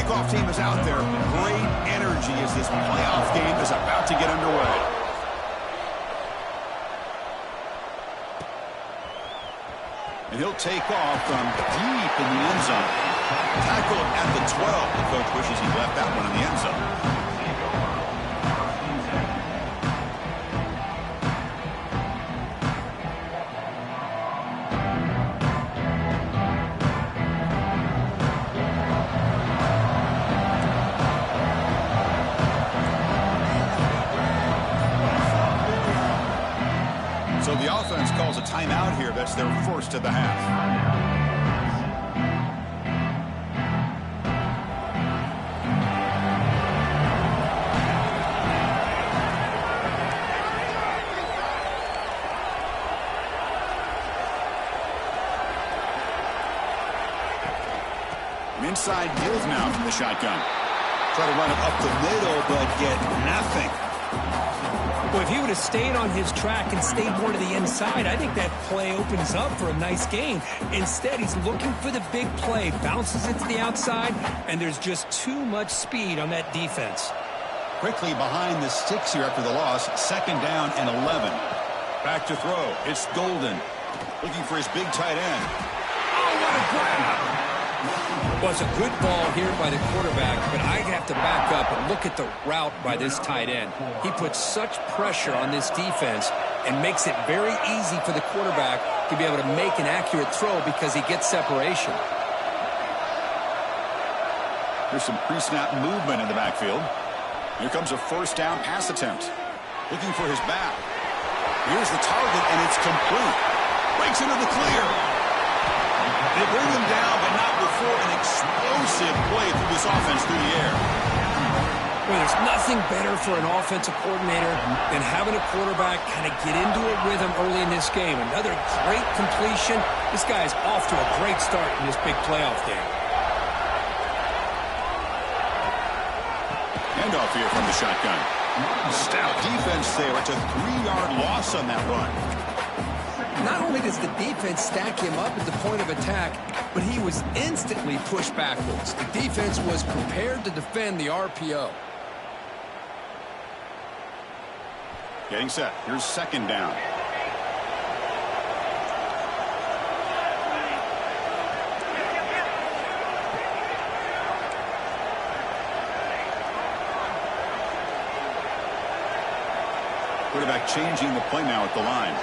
kickoff team is out there. Great energy as this playoff game is about to get underway. And he'll take off from deep in the end zone. Tackle at the 12. The coach wishes he left that one in the end zone. So the offense calls a timeout here. That's their first of the half. Inside deals now from the shotgun. Try to run it up the middle, but get nothing. Well, if he would have stayed on his track and stayed more to the inside, I think that play opens up for a nice gain. Instead, he's looking for the big play, bounces it to the outside, and there's just too much speed on that defense. Quickly behind the sticks here after the loss, 2nd down and 11. Back to throw. It's Golden. Looking for his big tight end. Oh, what a grab! Well, it's a good ball here by the quarterback, but I have to back up and look at the route by this tight end. He puts such pressure on this defense and makes it very easy for the quarterback to be able to make an accurate throw because he gets separation. There's some pre-snap movement in the backfield. Here comes a 1st down pass attempt. Looking for his back. Here's the target, and it's complete. Breaks into the clear. They bring him down, but not before an explosive play through this offense through the air. Well, there's nothing better for an offensive coordinator than having a quarterback kind of get into a rhythm early in this game. Another great completion. This guy is off to a great start in this big playoff game. Handoff here from the shotgun. Stout defense there. It's a 3-yard loss on that run. Not only does the defense stack him up at the point of attack, but he was instantly pushed backwards. The defense was prepared to defend the RPO. Getting set. Here's 2nd down. Quarterback changing the play now at the line.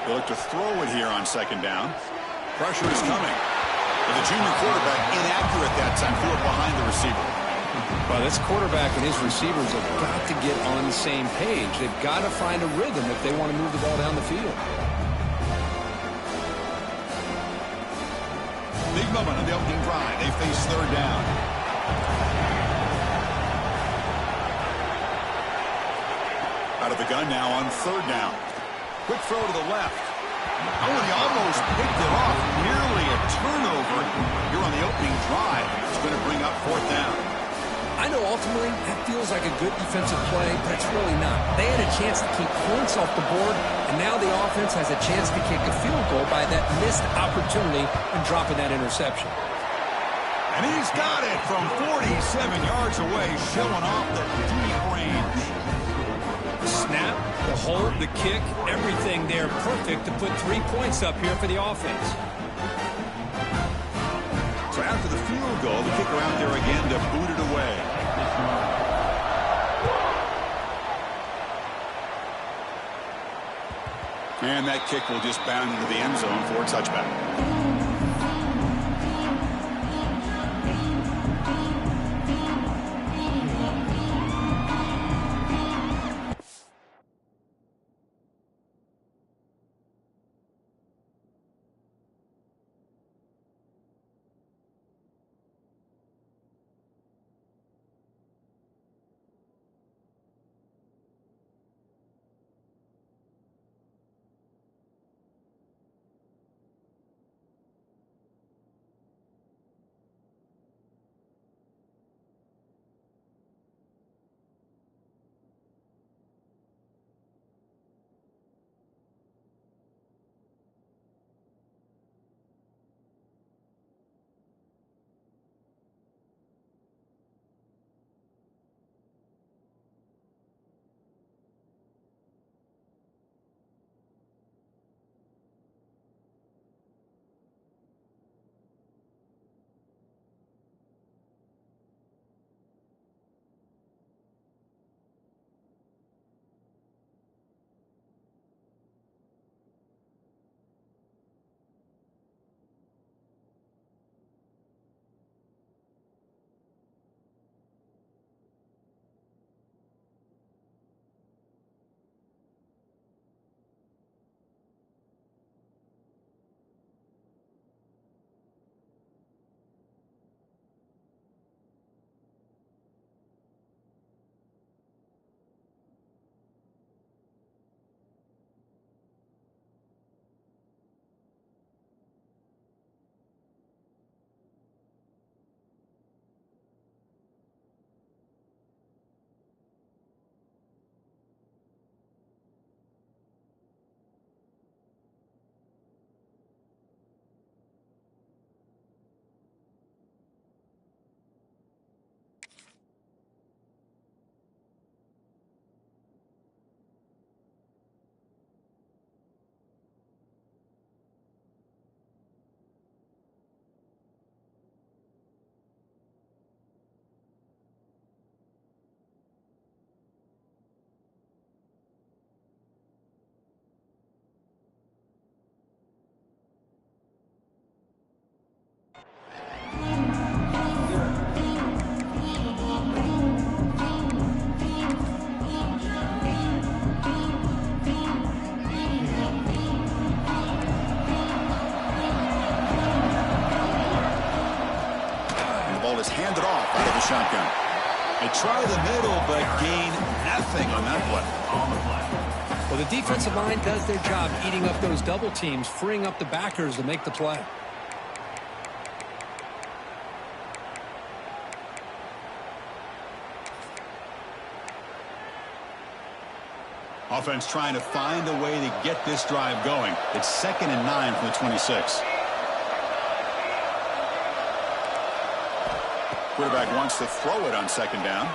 They look to throw it here on 2nd down. Pressure is coming. But the junior quarterback inaccurate that time. Threw it behind the receiver. Well, this quarterback and his receivers have got to get on the same page. They've got to find a rhythm if they want to move the ball down the field. Big moment on the opening drive. They face 3rd down. Out of the gun now on 3rd down. Quick throw to the left. Oh, and he almost picked it off. Nearly a turnover here on the opening drive. It's going to bring up 4th down. I know ultimately that feels like a good defensive play, but it's really not. They had a chance to keep points off the board, and now the offense has a chance to kick a field goal by that missed opportunity and dropping that interception. And he's got it from 47 yards away, showing off the deep range. The snap, the hold, the kick, everything there perfect to put 3 points up here for the offense. So after the field goal, the kicker out there again to boot it away. And that kick will just bound into the end zone for a touchback. just hand it off out of the shotgun. They try the middle, but gain nothing on that play. Well, the defensive line does their job eating up those double teams, freeing up the backers to make the play. Offense trying to find a way to get this drive going. It's 2nd and 9 from the 26. Quarterback wants to throw it on 2nd down.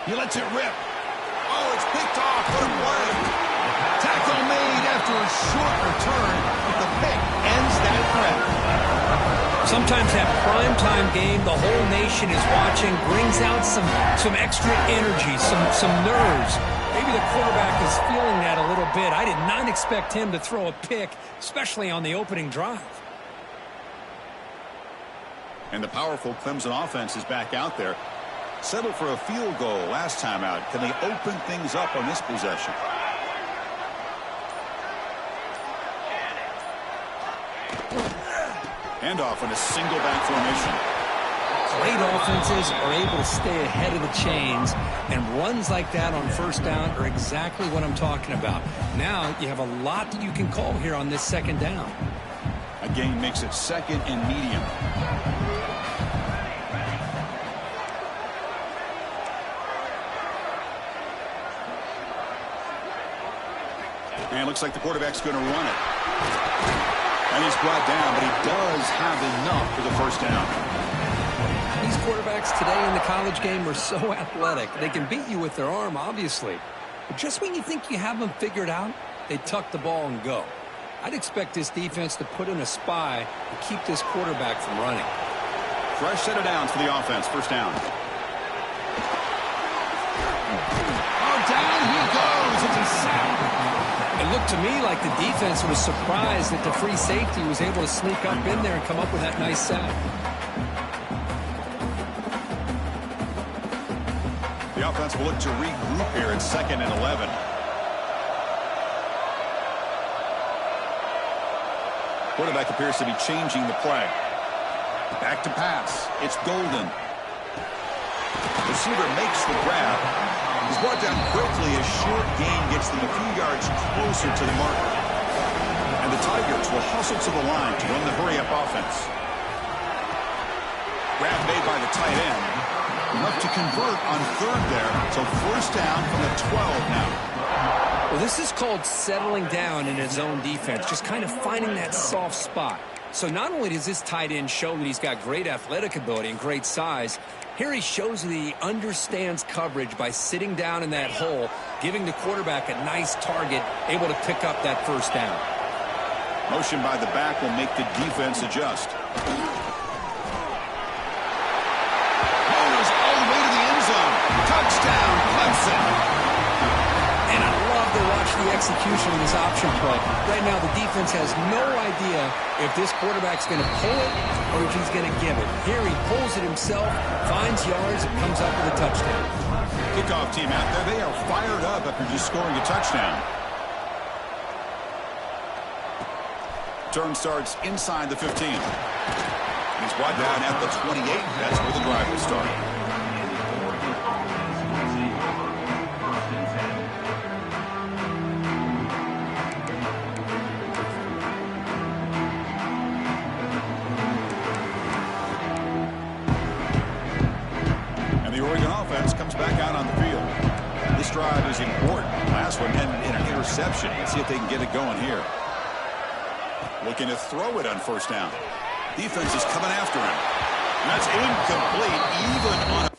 He lets it rip. Oh, it's picked off. What a play. Tackle made after a short return, but the pick ends that threat. Sometimes that primetime game, the whole nation is watching, brings out some extra energy, some nerves. Maybe the quarterback is feeling that a little bit. I did not expect him to throw a pick, especially on the opening drive. And the powerful Clemson offense is back out there. Settled for a field goal last time out. Can they open things up on this possession? Handoff in a single back formation. Great offenses are able to stay ahead of the chains, and runs like that on 1st down are exactly what I'm talking about. Now you have a lot that you can call here on this 2nd down. A gain makes it 2nd and medium. And it looks like the quarterback's going to run it. And he's brought down, but he does have enough for the 1st down. These quarterbacks today in the college game are so athletic. They can beat you with their arm, obviously. But just when you think you have them figured out, they tuck the ball and go. I'd expect this defense to put in a spy to keep this quarterback from running. Fresh set of downs for the offense. 1st down. Oh, down he goes. It's a sack. It looked to me like the defense was surprised that the free safety was able to sneak up in there and come up with that nice sack. The offense will look to regroup here at 2nd and 11. Quarterback appears to be changing the play. Back to pass. It's Golden. Receiver makes the grab. He's brought down quickly. A short gain gets them a few yards closer to the marker. And the Tigers will hustle to the line to run the hurry-up offense. Grab made by the tight end. Enough to convert on 3rd there. So 1st down from the 12 now. Well, this is called settling down in his own defense, just kind of finding that soft spot. So not only does this tight end show that he's got great athletic ability and great size, here he shows that he understands coverage by sitting down in that hole, giving the quarterback a nice target, able to pick up that 1st down. Motion by the back will make the defense adjust. Touchdown, Clemson. And I love to watch the execution of this option play. Right now, the defense has no idea if this quarterback's going to pull it or if he's going to give it. Here he pulls it himself, finds yards, and comes up with a touchdown. Kickoff team out there, they are fired up after just scoring a touchdown. Turn starts inside the 15. He's brought down at the 28. That's where the drive will start. Comes back out on the field. This drive is important. Last one ended in an interception. Let's see if they can get it going here. Looking to throw it on 1st down. Defense is coming after him. That's incomplete, even on a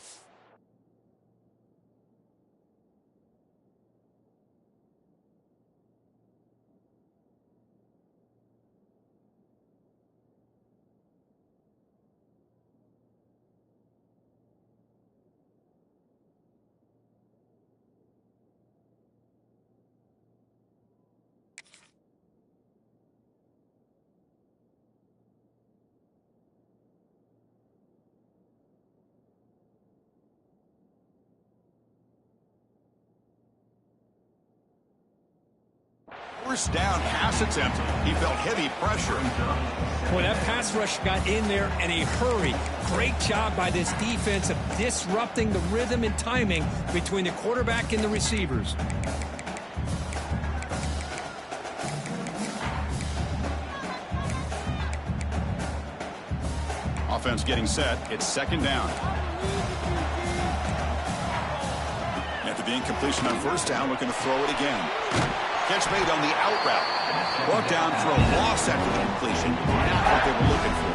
first down pass attempt. He felt heavy pressure. Boy, that pass rush got in there in a hurry. Great job by this defense of disrupting the rhythm and timing between the quarterback and the receivers. Offense getting set. It's second down. After the incompletion on first down, looking to throw it again. Catch made on the out route. Brought down for a loss after the completion. Not what they were looking for.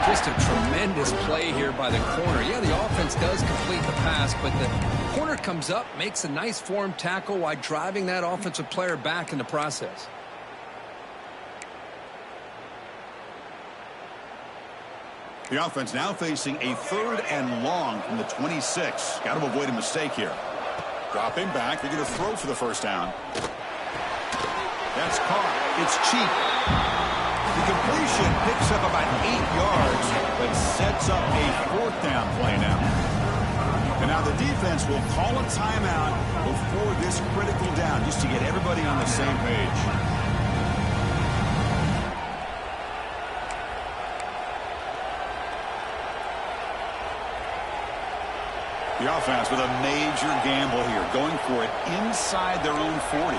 Just a tremendous play here by the corner. Yeah, the offense does complete the pass, but the corner comes up, makes a nice form tackle while driving that offensive player back in the process. The offense now facing a 3rd and long from the 26. Got to avoid a mistake here. Dropping back. They're going to throw for the first down. That's caught. It's cheap. The completion picks up about 8 yards, but sets up a 4th down play now. And now the defense will call a timeout before this critical down, just to get everybody on the same page. The offense with a major gamble here, going for it inside their own 40.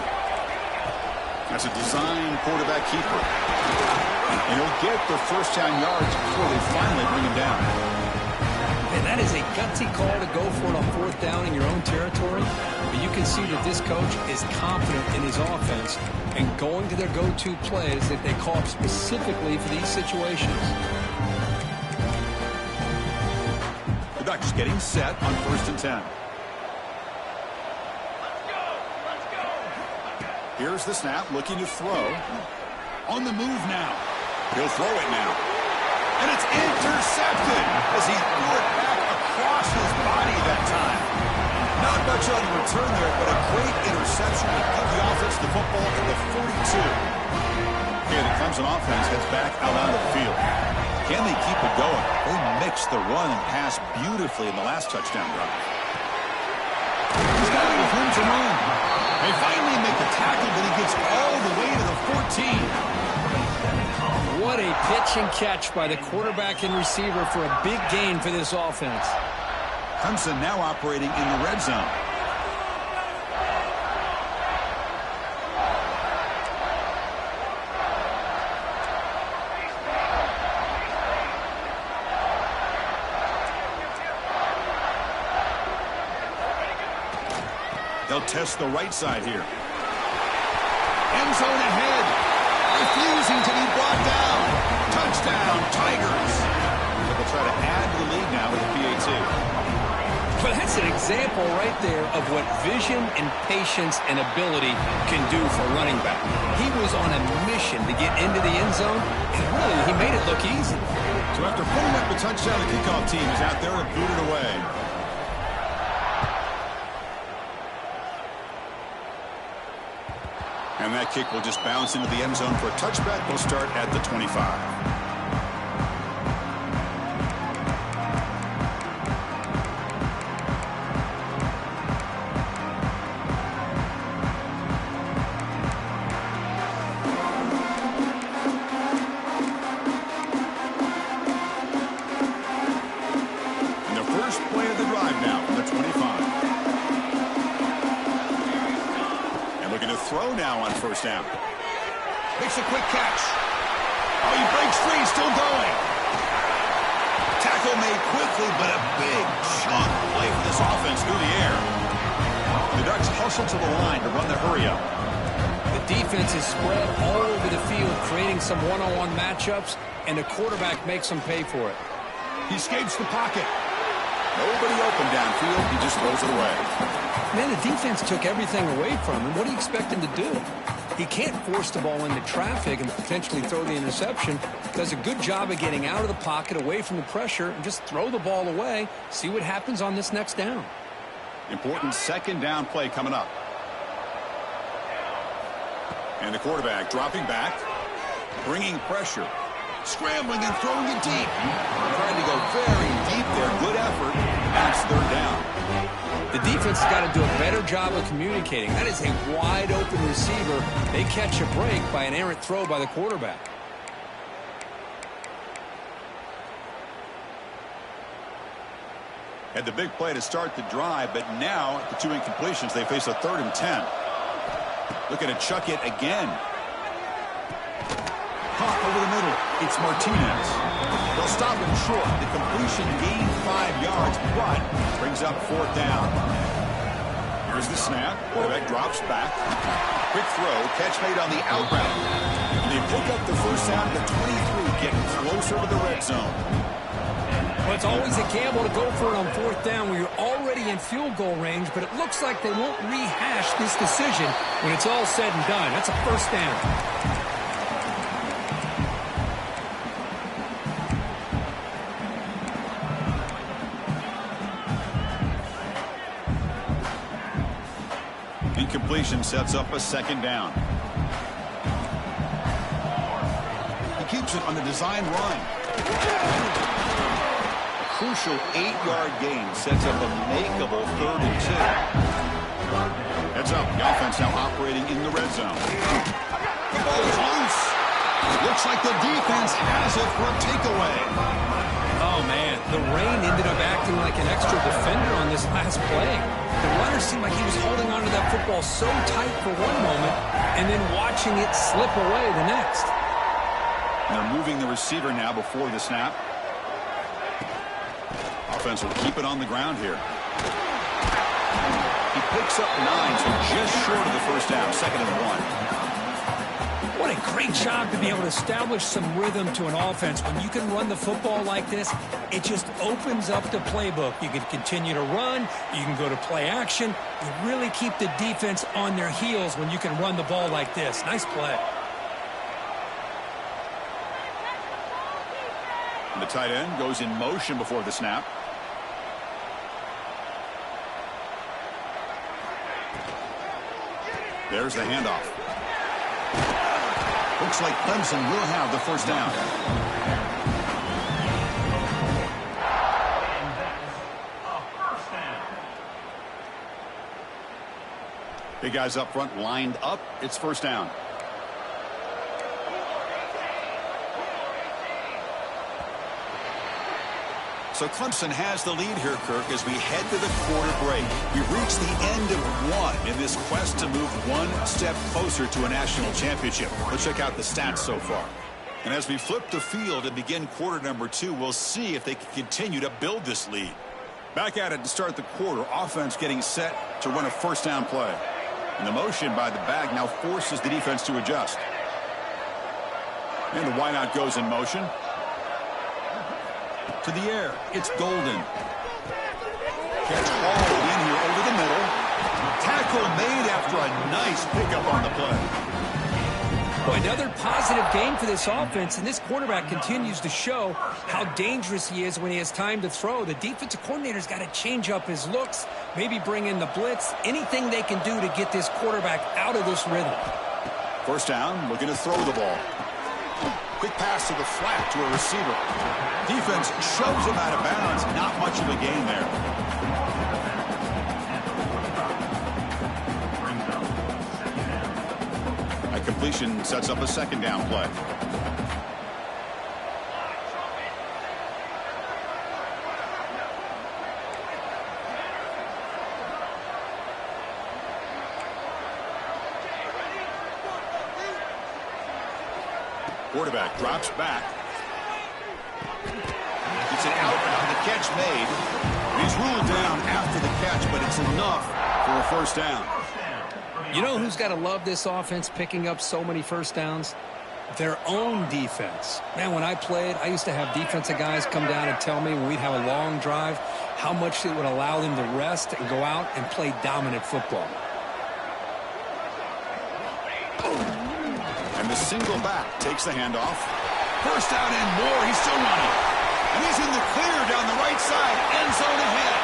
That's a design quarterback keeper. And he'll get the first down yards before they finally bring him down. And that is a gutsy call to go for it on 4th down in your own territory. But you can see that this coach is confident in his offense and going to their go-to plays that they call up specifically for these situations. The Ducks getting set on 1st and 10. Here's the snap, looking to throw. On the move now. He'll throw it now. And it's intercepted as he threw it back across his body that time. Not much on the return there, but a great interception to put the offense the football at the 42. Okay, the Clemson offense heads back out on the field. Can they keep it going? They mixed the run and pass beautifully in the last touchdown drive. He's got enough room to run. They finally make the tackle, but he gets all the way to the 14. What a pitch and catch by the quarterback and receiver for a big gain for this offense. Clemson now operating in the red zone. They'll test the right side here. End zone ahead. Refusing to be brought down. Touchdown, Tigers. They'll try to add to the lead now with the PAT. But that's an example right there of what vision and patience and ability can do for a running back. He was on a mission to get into the end zone, and really, he made it look easy. So after putting up the touchdown, the kickoff team is out there and boot it away. And that kick will just bounce into the end zone for a touchback. We'll start at the 25. First down. Makes a quick catch. Oh, he breaks free, still going. Tackle made quickly, but a big chunk play for this offense through the air. The Ducks hustle to the line to run the hurry up. The defense is spread all over the field, creating some one-on-one matchups, and the quarterback makes them pay for it. He escapes the pocket. Nobody open downfield. He just throws it away. Man, the defense took everything away from him. What do you expect him to do? He can't force the ball into traffic and potentially throw the interception. Does a good job of getting out of the pocket, away from the pressure, and just throw the ball away. See what happens on this next down. Important second down play coming up. And the quarterback dropping back, bringing pressure, scrambling and throwing it deep. Trying to go very deep there. Good effort. That's third down. The defense has got to do a better job of communicating. That is a wide-open receiver. They catch a break by an errant throw by the quarterback. Had the big play to start the drive, but now at the 2 incompletions, they face a 3rd and 10. Looking to chuck it again. Caught over the middle. It's Martinez. They'll stop him short. The completion gained 5 yards, but brings up 4th down. Here's the snap. Quarterback drops back. Quick throw. Catch made on the out route. And they pick up the first down at the 23, getting closer to the red zone. Well, it's always a gamble to go for it on 4th down when you're already in field goal range, but it looks like they won't rehash this decision when it's all said and done. That's a first down. Incompletion sets up a 2nd down. He keeps it on the design run. A crucial 8-yard gain sets up a makeable 3rd and 2. Heads up, the offense now operating in the red zone. The ball is loose. It looks like the defense has it for a takeaway. Oh, man, the rain ended up acting like an extra defender on this last play. The runner seemed like he was holding onto that football so tight for one moment and then watching it slip away the next. They're moving the receiver now before the snap. Offense will keep it on the ground here. He picks up 9, so just short of the first down, 2nd and 1. What a great job to be able to establish some rhythm to an offense. When you can run the football like this, it just opens up the playbook. You can continue to run. You can go to play action. You really keep the defense on their heels when you can run the ball like this. Nice play. And the tight end goes in motion before the snap. There's the handoff. Looks like Clemson will have the first down. Big guys up front lined up. It's first down. So Clemson has the lead here, Kirk, as we head to the quarter break. We've reached the end of one in this quest to move one step closer to a national championship. Let's check out the stats so far. And as we flip the field and begin quarter number 2, we'll see if they can continue to build this lead. Back at it to start the quarter. Offense getting set to run a first down play. And the motion by the back now forces the defense to adjust. And the wideout goes in motion. To the air, it's Golden. Catch hauled in here over the middle. Tackle made after a nice pickup on the play. Well, another positive game for this offense, and this quarterback continues to show how dangerous he is when he has time to throw. The defensive coordinator's got to change up his looks, maybe bring in the blitz, anything they can do to get this quarterback out of this rhythm. First down, looking to throw the ball. Quick pass to the flat to a receiver. Defense shoves him out of bounds. Not much of a gain there. A completion sets up a second down play. Quarterback drops back. It's an out route. The catch made. He's ruled down after the catch, but it's enough for a first down. You know who's got to love this offense picking up so many first downs? Their own defense. Man, when I played, I used to have defensive guys come down and tell me when we'd have a long drive how much it would allow them to rest and go out and play dominant football. And the single back takes the handoff. First down and more. He's still running. And he's in the clear down the right side. End zone ahead.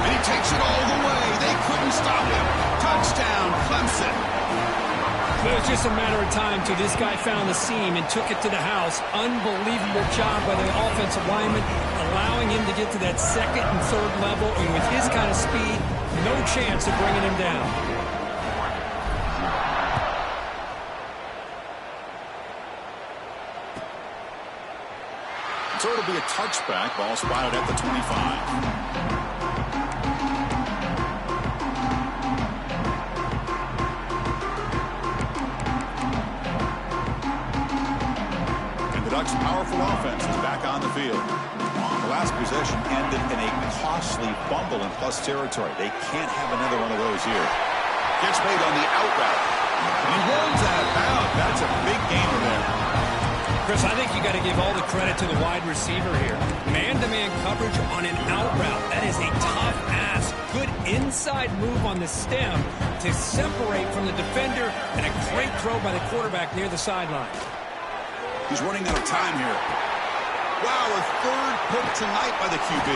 And he takes it all the way. They couldn't stop him. Touchdown, Clemson. It was just a matter of time till this guy found the seam and took it to the house. Unbelievable job by the offensive lineman, allowing him to get to that second and third level, and with his kind of speed, no chance of bringing him down. So it'll be a touchback. Ball spotted at the 25. Ducks' powerful offense is back on the field. The last possession ended in a costly fumble in plus territory. They can't have another one of those here. Gets made on the out route. And he runs out of bounds. That's a big gainer there. Chris, I think you got to give all the credit to the wide receiver here. Man-to-man coverage on an out route. That is a tough ask. Good inside move on the stem to separate from the defender, and a great throw by the quarterback near the sideline. He's running out of time here. Wow, a third pick tonight by the QB.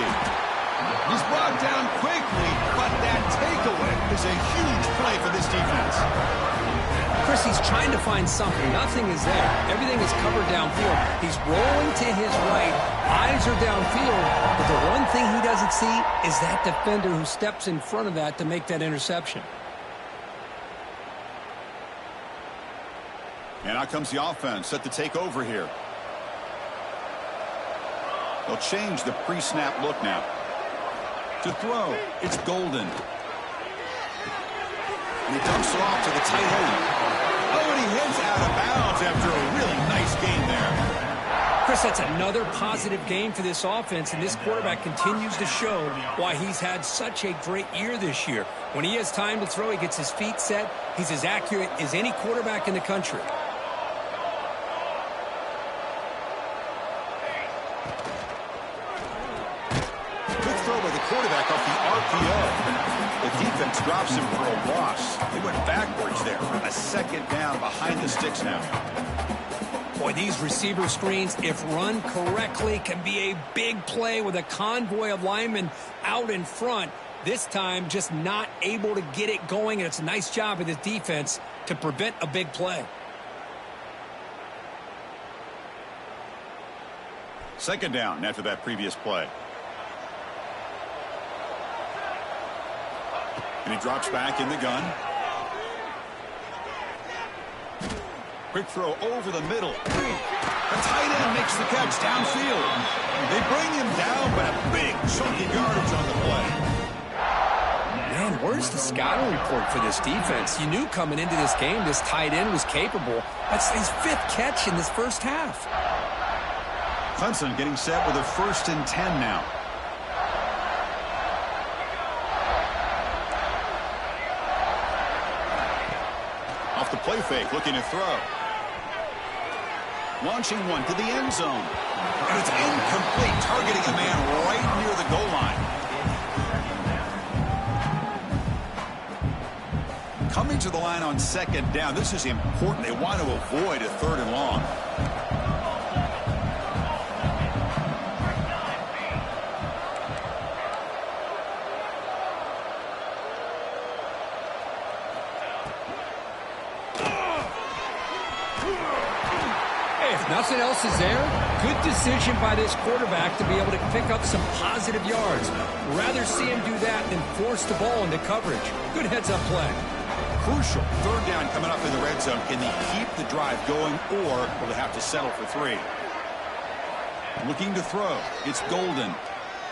He's brought down quickly, but that takeaway is a huge play for this defense. Chris, he's trying to find something. Nothing is there. Everything is covered downfield. He's rolling to his right. Eyes are downfield. But the one thing he doesn't see is that defender who steps in front of that to make that interception. And out comes the offense, set to take over here. They'll change the pre-snap look now. To throw, it's Golden. And he dumps it off to the tight end. Oh, and he hits out of bounds after a really nice game there. Chris, that's another positive game for this offense, and this quarterback continues to show why he's had such a great year this year. When he has time to throw, he gets his feet set. He's as accurate as any quarterback in the country. Quarterback off the RPO. The defense drops him for a loss. They went backwards there. A second down behind the sticks now. Boy, these receiver screens, if run correctly, can be a big play with a convoy of linemen out in front. This time, just not able to get it going, and it's a nice job of the defense to prevent a big play. Second down after that previous play. And he drops back in the gun. Quick throw over the middle. The tight end makes the catch downfield. They bring him down, but a big chunky yardage on the play. Man, where's the scouting report for this defense? You knew coming into this game this tight end was capable. That's his fifth catch in this first half. Clemson getting set with a 1st and 10 now. Off the play fake, looking to throw. Launching one to the end zone. And it's incomplete, targeting a man right near the goal line. Coming to the line on second down. This is important. They want to avoid a 3rd and long. Nothing else is there. Good decision by this quarterback to be able to pick up some positive yards. Rather see him do that than force the ball into coverage. Good heads-up play. Crucial 3rd down coming up in the red zone. Can they keep the drive going, or will they have to settle for 3? Looking to throw. It's Golden.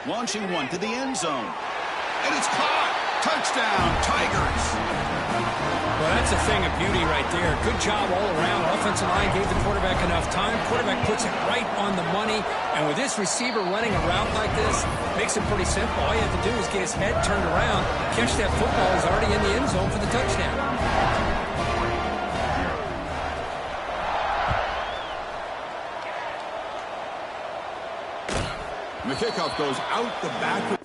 Launching one to the end zone. And it's caught. Touchdown, Tigers. Well, that's a thing of beauty right there. Good job all around. Offensive line gave the quarterback enough time. Quarterback puts it right on the money. And with this receiver running a route like this, makes it pretty simple. All you have to do is get his head turned around, catch that football. He's already in the end zone for the touchdown. And the kickoff goes out the back of